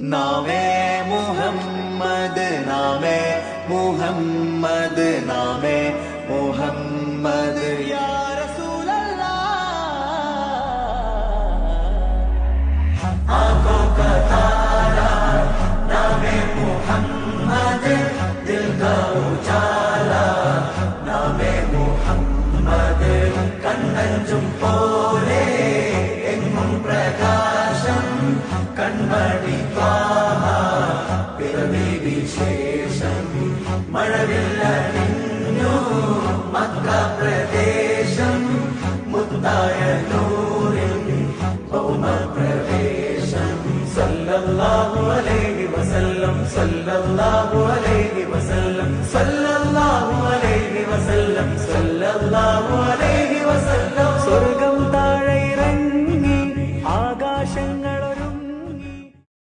नामे मुहम्मद नामे मुहम्मद नामे मुहम्मद या रसूल अल्लाह। आंखों का तारा नामे मुहम्मद, दिल का उजाला नामे मुहम्मद, കണ്ണഞ്ചും പോലെ എങ്ങും പ്രകാശം കൺമണി ത്വാഹ പിറവി വിശേഷം മഴവില്ലണിഞ്ഞു മക്ക പ്രദേശം മുത്തായ നൂറിൻ ഭൗമപ്രവേശം സല്ലല്ലാഹു അലൈഹി വസല്ലം സല്ലല്ലാഹു അലൈഹി വസല്ലം സല്ലല്ലാഹു അലൈഹി വസല്ലം സല്ലല്ലാഹു അലൈഹി വസല്ലം